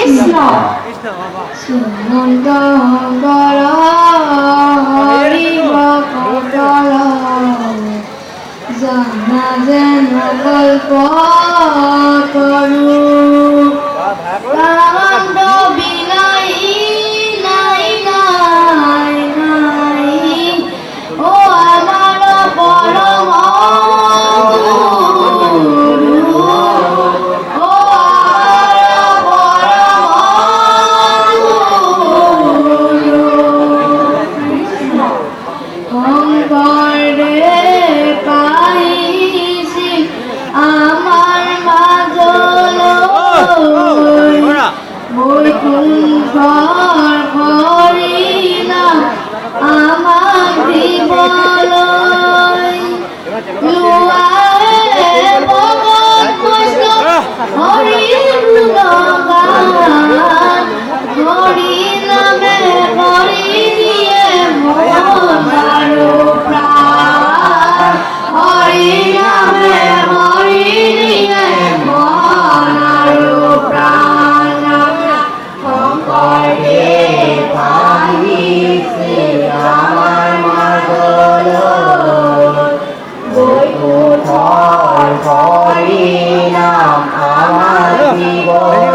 কৃষ্ণ শ্রীমন্ত গর হরি ভকতল জানা যেন গল্প করু কাণ্ড বিলাই নাই নাই নাই ও আমার পরম গুরু ও আমার পরম গুরু অঙ্গরে পাইছি আমার মাজল বৈকুণ্ঠ হরি নাম আমার দিবলয় লুয়ারে ভগত বৈষ্ণব হরি গুণগান হরি নামে হরি নিয়ে মন প্রাণ হরি নামে হরি নিয়ে মন প্রাণ শঙ্করে পাইছি আমার মাজল বৈকুণ্ঠ হরি নাম আমার দিবলয়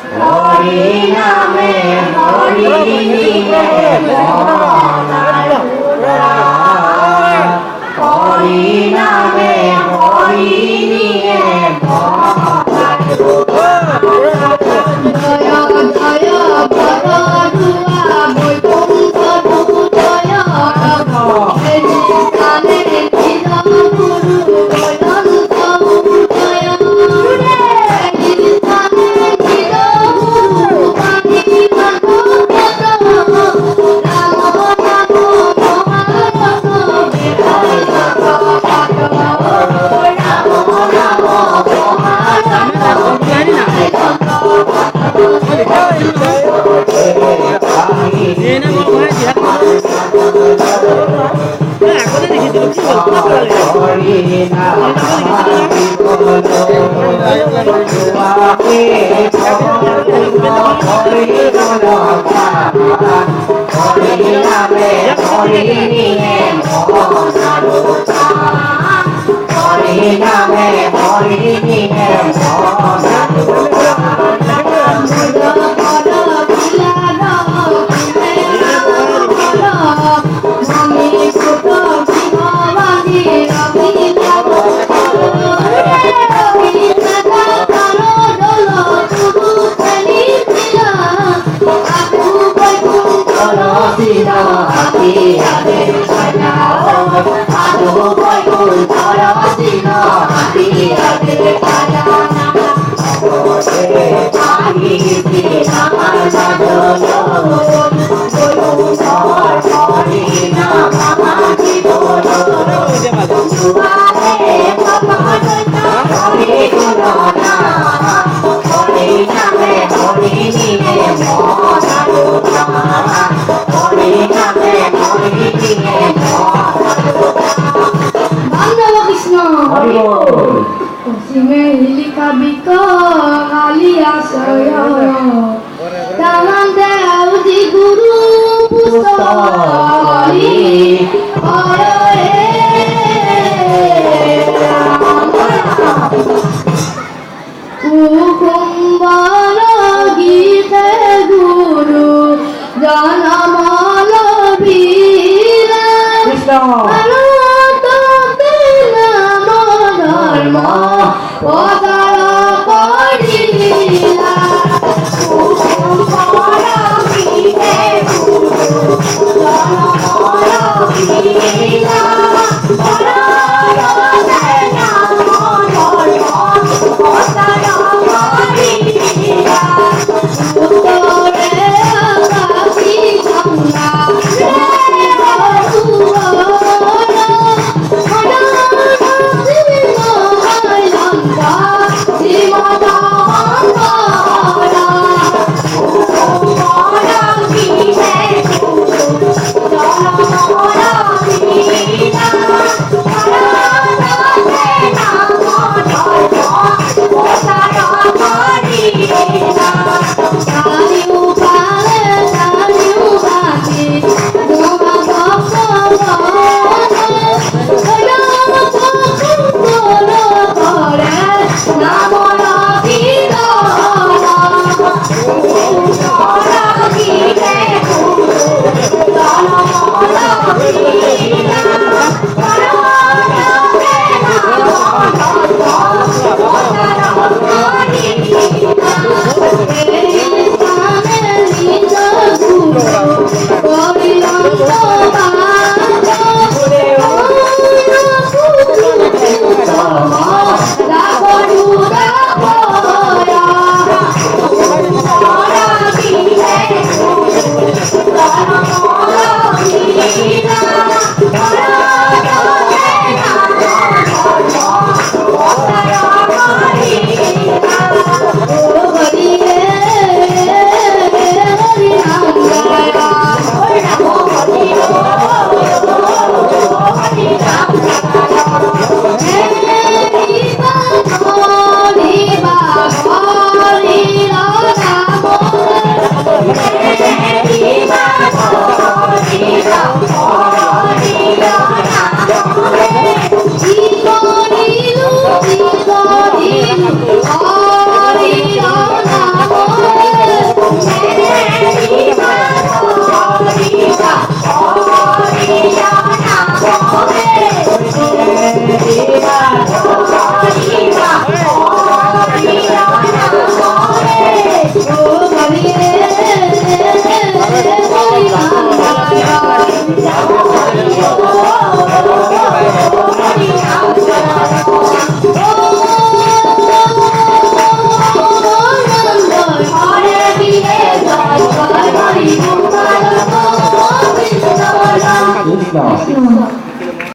হরি নামে হরি নিয়ে হরি নামে হরি নিয়ে জয় জয় পরদুয়া বৈকুণ্ঠ জয় স্থানে চির গুরু বৈদন্ত জয় স্থানে চির গুরু পানি ভাগবত রাম রাম মহারত বেদান্ত পাঠ রাম রাম পশ্চিমে হিলিকা বিক আলিয়া সয় তাহান্তে আউজি গুরু পুস্তকালি হরে কুকুম্বর গীতে গুরু জনমল বীরা কৃষ্ণ পদার করিলা কৃষ্ণ কৃষ্ণ